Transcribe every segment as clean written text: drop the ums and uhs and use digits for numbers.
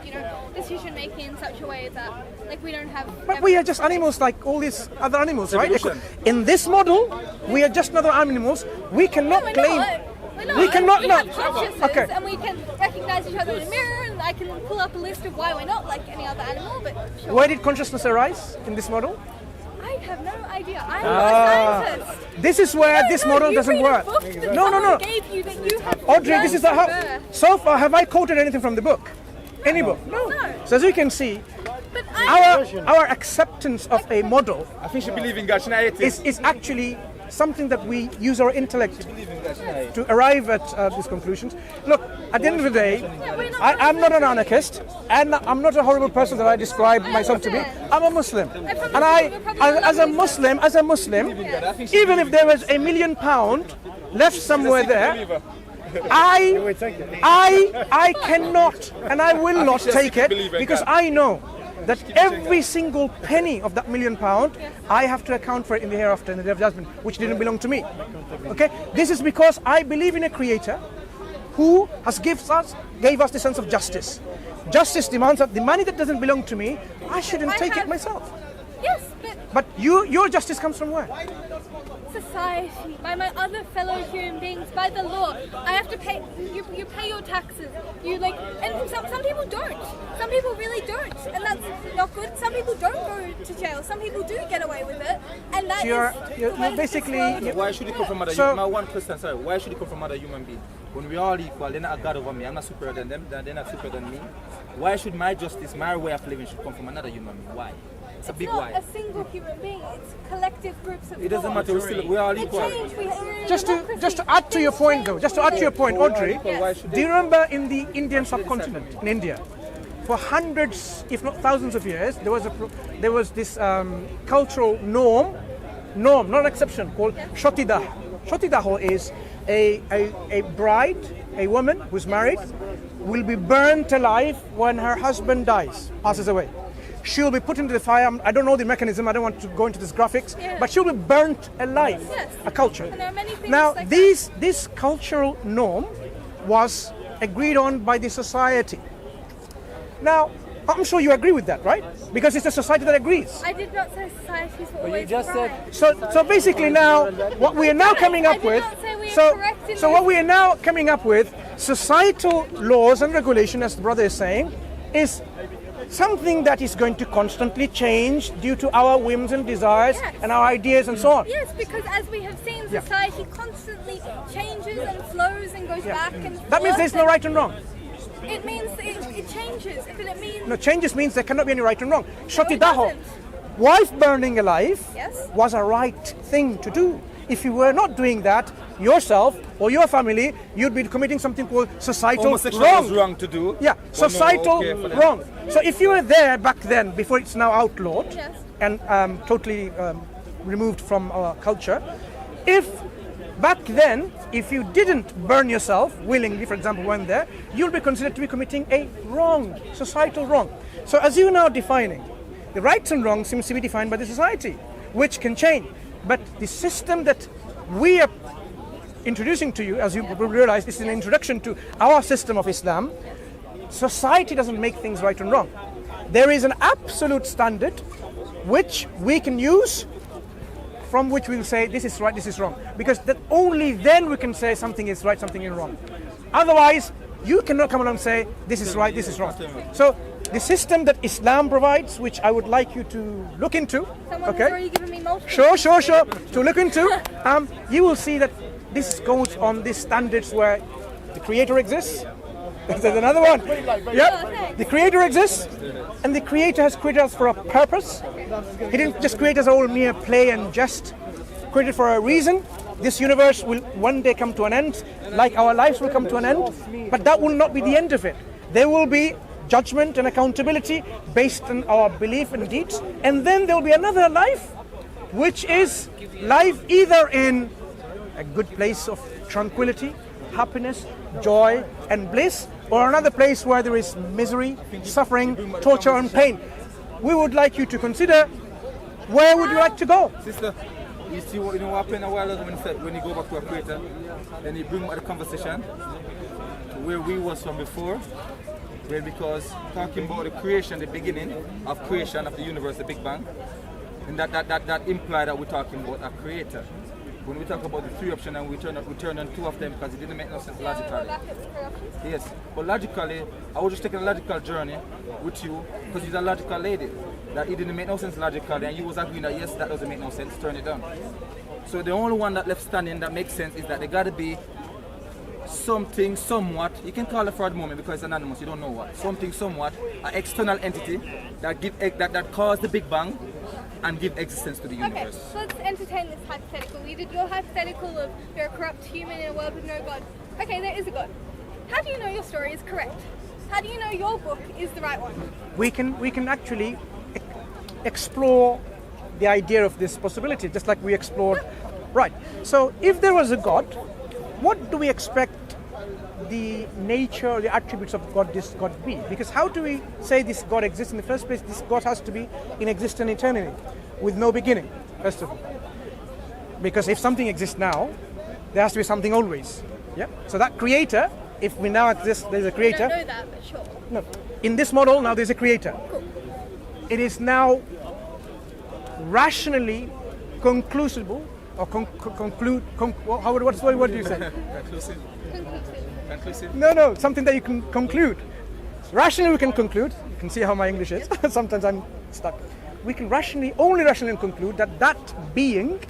with, decision making in such a way that like we don't have. But we are just animals like all these other animals, right? Evolution. In this model, we are just other animals. We cannot We're claim. not. We're not. We cannot We not. have consciousness, Okay. and we can recognize each other in the mirror, and I can pull up a list of why we're not like any other animal. But sure. Where did consciousness arise in this model? I have no idea. I'm not a scientist. This is where this model you doesn't read work. A book that No. someone gave you that you have Audrey, this is learned how. from birth. So far, have I quoted anything from the book? Any book? No. So as you can see, But I our acceptance of a model I think she believes in God. She's not atheist. is actually something that we use our intellect Believe in God. She's not atheist. to arrive at these conclusions. Look, at the end of the day, we're not I'm not an anarchist, and I'm not a horrible person that I describe myself to be. I'm a Muslim, and as a Muslim, even if there was £1 million left somewhere there, I cannot and I will not take it because I know that every single penny of that £1 million, I have to account for it in the hereafter, in the day of judgment, which didn't belong to me. Okay, this is because I believe in a creator who gave us the sense of justice. Justice demands that the money that doesn't belong to me, I shouldn't take it myself. Yes, But your justice comes from where? society, by my other fellow human beings, by the law. I have to pay. You pay your taxes. And some people don't. Some people really don't, and that's not good. Some people don't go to jail. Some people do get away with it, and that You're the way basically- this world Why should it come from other So- human? My one question, sorry. Why should it come from other human being? When we are all equal, they're not a god over me. I'm not superior than them. They're not superior than me. Why should my justice, my way of living, should come from another human being? Why? It's a big not why. a single human being. It's collective groups of It doesn't thought. matter. We're all They equal. change. We're in Just democracy. to add to your point, though, Audrey, Why should do you remember in the Indian subcontinent, in India, for hundreds, if not thousands of years, there was this cultural norm, not an exception, called Shotidah. Shotidaho is a bride, a woman who's married, will be burnt alive when her husband passes away. She'll be put into the fire. I don't know the mechanism. I don't want to go into these graphics, but she'll be burnt alive. Yes. A culture. And there are many things Now, like this cultural norm was agreed on by the society. Now, I'm sure you agree with that, right? Because it's a society that agrees. I did not say societies were always just right. So basically now, what we are now coming up I did with, not say we are correct in so what this. we are now coming up with, societal laws and regulation, as the brother is saying, is something that is going to constantly change due to our whims and desires Yes. and our ideas and so on. Yes, because as we have seen, Yeah. society constantly changes and flows and goes back and That means forth, there's no and right and wrong. It means it changes. If it means No, changes means there cannot be any right and wrong. Shotidaho, doesn't. wife burning alive Yes. was a right thing to do. If you were not doing that yourself or your family, you'd be committing something called societal Homosexual wrong. was wrong to do. Yeah, But no, societal okay for them. wrong. So if you were there back then, before it's now outlawed Yes. and totally removed from our culture, if back then, if you didn't burn yourself willingly, for example, when there, you'll be considered to be committing a wrong, societal wrong. So as you're now defining, the rights and wrongs seems to be defined by the society, which can change. But the system that we are introducing to you, as you realize, this is an introduction to our system of Islam. Society doesn't make things right and wrong. There is an absolute standard which we can use, from which we will say this is right, this is wrong. Because that only then we can say something is right, something is wrong. Otherwise, you cannot come along and say this is right, this is wrong. So the system that Islam provides, which I would like you to look into, someone has already given me multiple. Sure. To look into, you will see that this goes on these standards where the Creator exists. There's another one. Yep. The Creator exists, and the Creator has created us for a purpose. He didn't just create us all mere play and jest. Created for a reason. This universe will one day come to an end, like our lives will come to an end. But that will not be the end of it. There will be judgment and accountability based on our belief and deeds, and then there will be another life, which is life either in a good place of tranquility, happiness, joy and bliss, or another place where there is misery, suffering, torture and pain. We would like you to consider, where would you like to go? Sister, you see what happened a while ago when you go back to a creator, then you bring back the conversation to where we was from before. Well, because talking about the creation, the beginning of creation of the universe, the Big Bang, and that implies that we're talking about a creator. When we talk about the three options and we turn on two of them because it didn't make no sense logically. Yes, but logically, I was just taking a logical journey with you because you're a logical lady. That it didn't make no sense logically and you was agreeing that yes, that doesn't make no sense, turn it down. So the only one that left standing that makes sense is that there gotta be something, somewhat, you can call it for the moment because it's anonymous, you don't know what. Something, somewhat, an external entity that caused the Big Bang and give existence to the universe. Okay, so let's entertain this hypothetical. You did your hypothetical of you're a corrupt human in a world with no God. Okay, there is a God. How do you know your story is correct? How do you know your book is the right one? We can actually explore the idea of this possibility, just like we explored. Right. So if there was a God, what do we expect the nature, the attributes of this God to be? Because how do we say this God exists in the first place? This God has to be in existence eternity, with no beginning, first of all. Because if something exists now, there has to be something always. Yeah. So that creator, if we now exist, there's a creator. I don't know that, but sure. No. In this model, now there's a creator. Cool. It is now rationally conclusible, or what do you say? Conclusive. Conclusive. No, something that you can conclude. Rationally we can conclude, you can see how my English is, sometimes I'm stuck. We can only rationally conclude that being,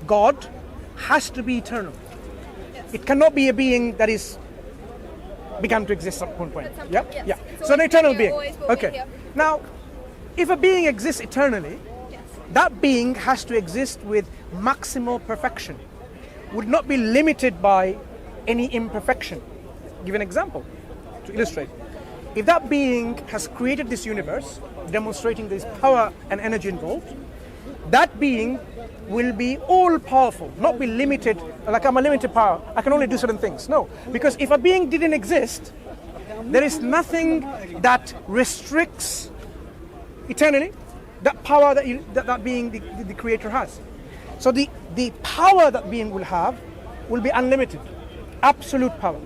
God, has to be eternal. Yes. It cannot be a being that is began to exist at one point. At some Yeah, point, yes. yeah. It's So an always been eternal here, being. always will be Okay. here. Now, if a being exists eternally, Yes. that being has to exist with maximal perfection, would not be limited by any imperfection. Give an example to illustrate. If that being has created this universe, demonstrating this power and energy involved, that being will be all powerful, not be limited, like I'm a limited power, I can only do certain things. No, because if a being didn't exist, there is nothing that restricts eternally that power that being, the creator has. So the power that being will have will be unlimited, absolute power.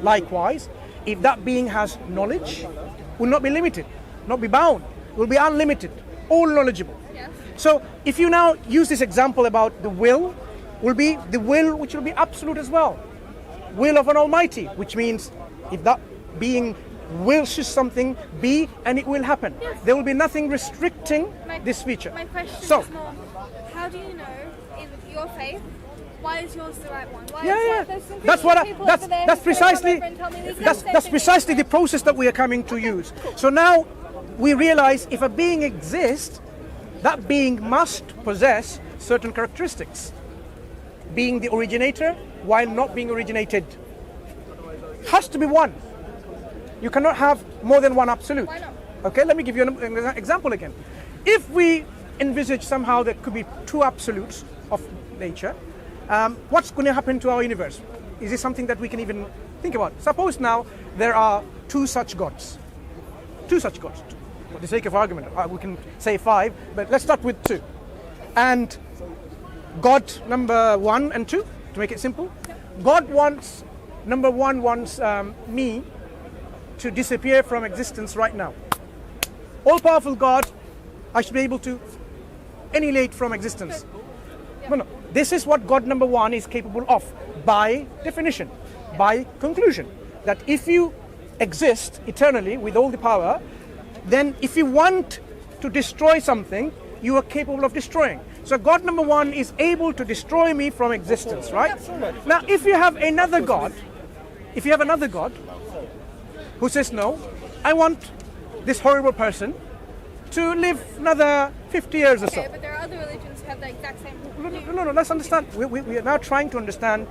Likewise, if that being has knowledge, will not be limited, not be bound, will be unlimited, all knowledgeable. Yes. So if you now use this example about the will be the will which will be absolute as well. Will of an Almighty, which means if that being wills something be, and it will happen. Yes. There will be nothing restricting this feature. My question So, is more, how do you know in your faith why is yours the right one? Why yeah. there's some That's Christian people over there that's who come precisely over and tell me the exact that's same that's thing. precisely the process that we are coming to use. So now we realize if a being exists, that being must possess certain characteristics. Being the originator while not being originated. Has to be one. You cannot have more than one absolute. Why not? Okay, let me give you an example again. If we envisage somehow there could be two absolutes of nature, what's going to happen to our universe? Is this something that we can even think about? Suppose now there are two such gods. Two such gods. For the sake of argument, we can say 5, but let's start with 2. And God number 1 and 2, to make it simple. God wants, number 1 wants me to disappear from existence right now. All-powerful God, I should be able to annihilate from existence. No. This is what God number 1 is capable of, by definition, by conclusion. That if you exist eternally with all the power, then if you want to destroy something, you are capable of destroying. So God number 1 is able to destroy me from existence, right? Now, if you have another God, who says, no, I want this horrible person to live another 50 years or so. Okay, but there are other religions who have the exact same. No, let's understand. We are now trying to understand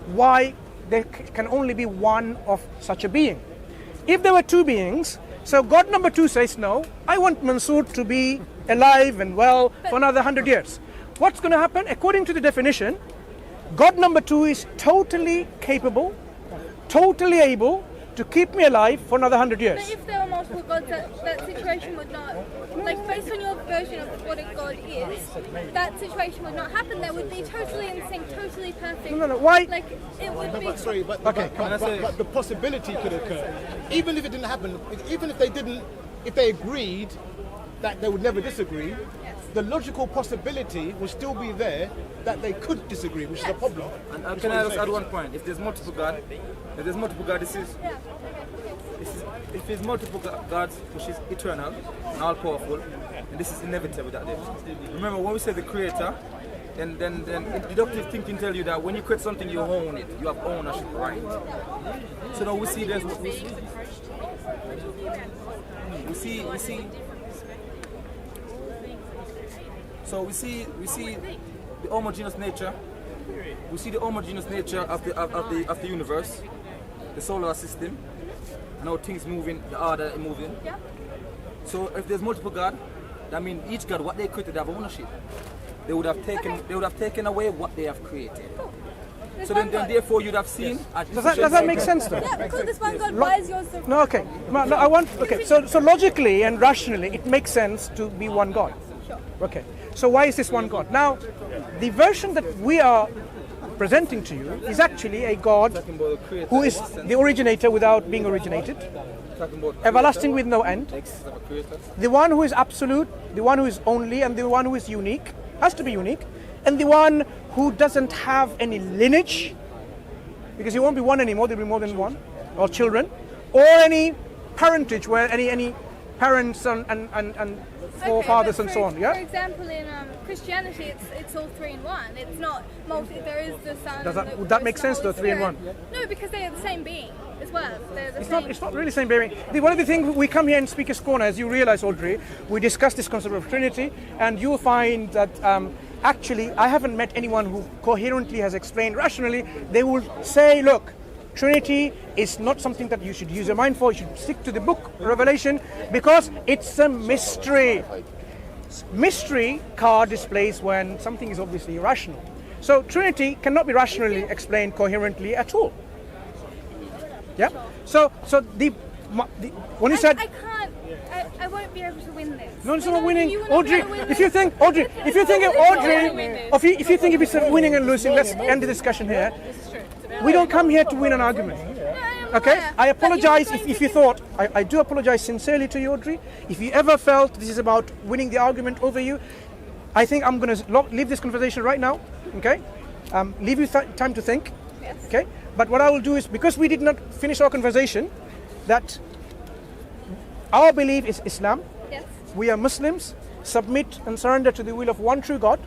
why there can only be one of such a being. If there were two beings, so God number 2 says, no, I want Mansur to be alive and well for another 100 years. What's going to happen? According to the definition, God number 2 is totally capable, totally able to keep me alive for another 100 years. But if there were multiple gods, that situation would not, like based on your version of what a god is, that situation would not happen. That would be totally in sync, totally perfect. No, why? Like it would be. But the possibility could occur, even if it didn't happen. Even if they agreed that they would never disagree, the logical possibility will still be there that they could disagree, which is a problem. And can I just add one point? If there's multiple God, this is if there's multiple gods, which is eternal and all powerful, and this is inevitable that day. Remember when we say the creator, then deductive thinking tells you that when you create something, you own it. You have ownership, right? So now we see the homogeneous nature. We see the homogeneous nature of the universe, the solar system, and how things moving, the order moving. Yeah. So if there's multiple God, that means each God, what they created, have ownership. They would have taken away what they have created. Cool. So then therefore you'd have seen. Does that make sense though? Yeah, because this one god buys yours. No, okay. So logically and rationally, it makes sense to be one God. Sure. Okay. So why is this one God? Now, the version that we are presenting to you is actually a God who is the originator without being originated, everlasting with no end, the one who is absolute, the one who is only, and the one who is unique, has to be unique, and the one who doesn't have any lineage, because he won't be one anymore, there'll be more than one, or children, or any parentage where any parents and forefathers and so on. Yeah. For example, in Christianity, it's all 3 in 1. It's not multi. There is the Son. Would that make sense though? 3 in 1. No, because they are the same being as well. They're the It's same. not really the same bearing. One of the things we come here in Speaker's Corner, as you realize, Audrey, we discuss this concept of Trinity, and you'll find that actually I haven't met anyone who coherently has explained rationally. They will say, look, Trinity is not something that you should use your mind for. You should stick to the book, Revelation, because it's a mystery. Mystery card displays when something is obviously irrational. So Trinity cannot be rationally explained coherently at all. Yeah. So when you said I can't. I won't be able to win this. no, it's not winning, You will not be Audrey. able to win If you this. think if it's winning and losing, let's end the discussion here. We don't come here to win an argument. Okay, I apologize if you thought, I do apologize sincerely to you, Audrey. If you ever felt this is about winning the argument over you, I think I'm going to leave this conversation right now, okay? Leave you time to think, okay? But what I will do is, because we did not finish our conversation, that our belief is Islam. Yes. We are Muslims, submit and surrender to the will of one true God.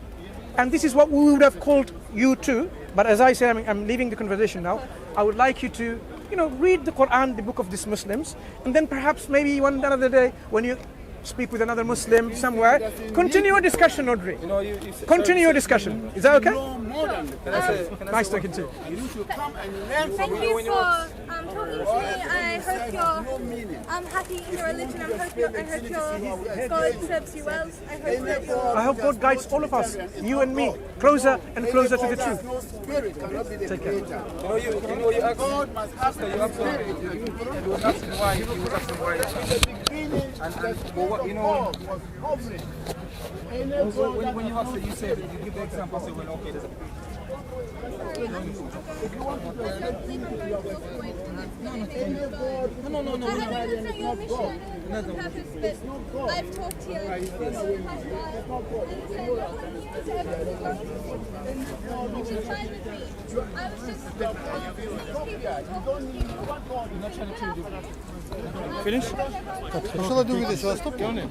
And this is what we would have called you to. But as I say, I'm leaving the conversation now. I would like you to, read the Quran, the book of these Muslims, and then perhaps maybe one another day when you speak with another Muslim somewhere, continue your discussion, Audrey. Continue your discussion. Is that okay? Nice talking to you. Thank you for talking to me. I hope you're happy in your religion. I hope your God serves you well. I hope God guides all of us, you and me, closer and closer to the truth. Take care. You asked why. When you ask it, you say it. You give the example, say, well, okay, there's a... No. That's not your mission. That's the purpose. But I've talked to you and said, which is fine with me. I was just Finish? Что надо увидеть? Севастополь?